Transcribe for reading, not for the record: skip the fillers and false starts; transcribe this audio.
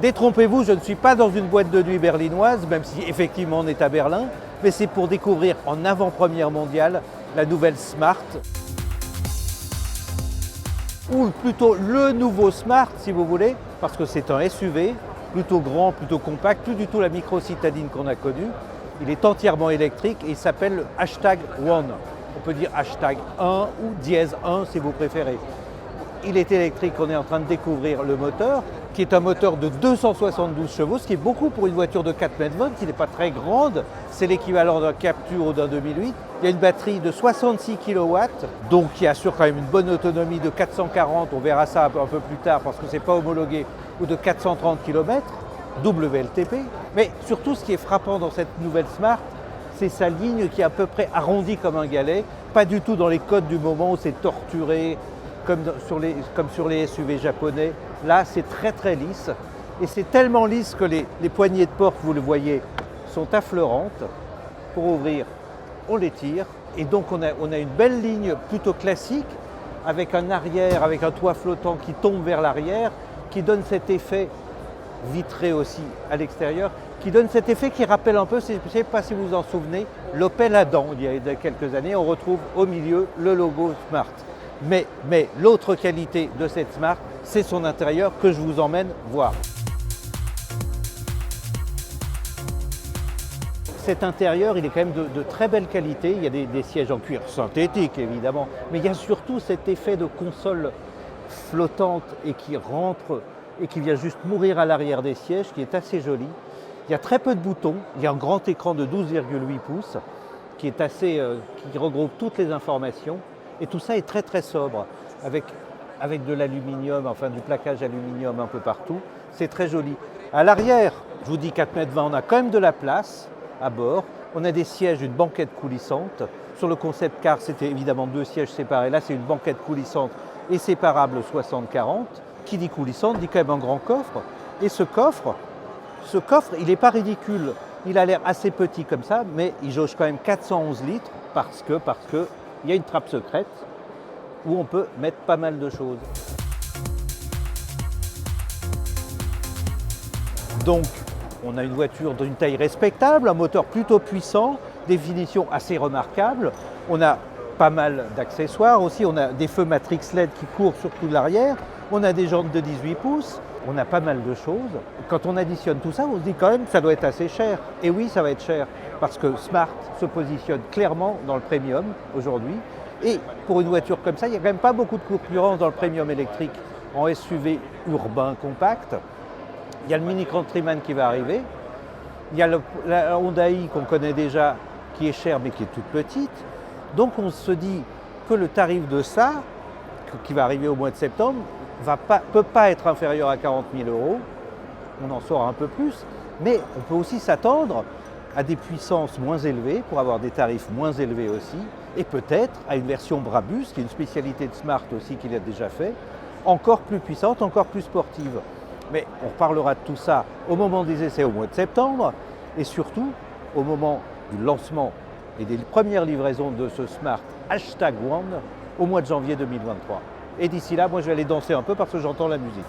Détrompez-vous, je ne suis pas dans une boîte de nuit berlinoise, même si effectivement on est à Berlin, mais c'est pour découvrir en avant-première mondiale la nouvelle Smart. Ou plutôt le nouveau Smart si vous voulez, parce que c'est un SUV, plutôt grand, plutôt compact, plus du tout la micro-citadine qu'on a connue. Il est entièrement électrique et il s'appelle le hashtag One. On peut dire hashtag 1 ou dièse 1 si vous préférez. Il est électrique, on est en train de découvrir le moteur, qui est un moteur de 272 chevaux, ce qui est beaucoup pour une voiture de 4,20 m, qui n'est pas très grande. C'est l'équivalent d'un Captur ou d'un 2008. Il y a une batterie de 66 kW, donc qui assure quand même une bonne autonomie de 440, on verra ça un peu plus tard parce que ce n'est pas homologué, ou de 430 km, WLTP. Mais surtout, ce qui est frappant dans cette nouvelle Smart, c'est sa ligne qui est à peu près arrondie comme un galet, pas du tout dans les codes du moment où c'est torturé, comme sur les SUV japonais. Là, c'est très très lisse. Et c'est tellement lisse que les poignées de porte, vous le voyez, sont affleurantes. Pour ouvrir, on les tire. Et donc, on a une belle ligne plutôt classique, avec un arrière, avec un toit flottant qui tombe vers l'arrière, qui donne cet effet vitré aussi à l'extérieur, qui donne cet effet qui rappelle un peu, je ne sais pas si vous vous en souvenez, l'Opel Adam, il y a quelques années. On retrouve au milieu le logo Smart. Mais l'autre qualité de cette Smart, c'est son intérieur que je vous emmène voir. Cet intérieur, il est quand même de très belle qualité. Il y a des sièges en cuir synthétique, évidemment, mais il y a surtout cet effet de console flottante et qui rentre et qui vient juste mourir à l'arrière des sièges, qui est assez joli. Il y a très peu de boutons. Il y a un grand écran de 12,8 pouces qui regroupe toutes les informations. Et tout ça est très très sobre, avec de l'aluminium, enfin du plaquage aluminium un peu partout. C'est très joli. À l'arrière, je vous dis 4,20 m, on a quand même de la place à bord. On a des sièges, une banquette coulissante. Sur le concept car, c'était évidemment 2 sièges séparés. Là, c'est une banquette coulissante et séparable 60-40. Qui dit coulissante dit quand même un grand coffre. Et ce coffre, il n'est pas ridicule. Il a l'air assez petit comme ça, mais il jauge quand même 411 litres parce que il y a une trappe secrète où on peut mettre pas mal de choses. Donc, on a une voiture d'une taille respectable, un moteur plutôt puissant, définition assez remarquable. On a pas mal d'accessoires aussi, on a des feux Matrix LED qui courent sur tout l'arrière, on a des jantes de 18 pouces, on a pas mal de choses. Quand on additionne tout ça, on se dit quand même que ça doit être assez cher. Et oui, ça va être cher, parce que Smart se positionne clairement dans le premium aujourd'hui. Et pour une voiture comme ça, il n'y a quand même pas beaucoup de concurrence dans le premium électrique en SUV urbain compact. Il y a le Mini Countryman qui va arriver. Il y a la Honda i qu'on connaît déjà, qui est chère mais qui est toute petite. Donc on se dit que le tarif de ça, qui va arriver au mois de septembre, ne peut pas être inférieur à 40 000 €. On en saura un peu plus. Mais on peut aussi s'attendre à des puissances moins élevées pour avoir des tarifs moins élevés aussi. Et peut-être à une version Brabus, qui est une spécialité de Smart aussi qu'il a déjà fait, encore plus puissante, encore plus sportive. Mais on reparlera de tout ça au moment des essais au mois de septembre et surtout au moment du lancement et des premières livraisons de ce Smart hashtag One au mois de janvier 2023. Et d'ici là, moi je vais aller danser un peu parce que j'entends la musique.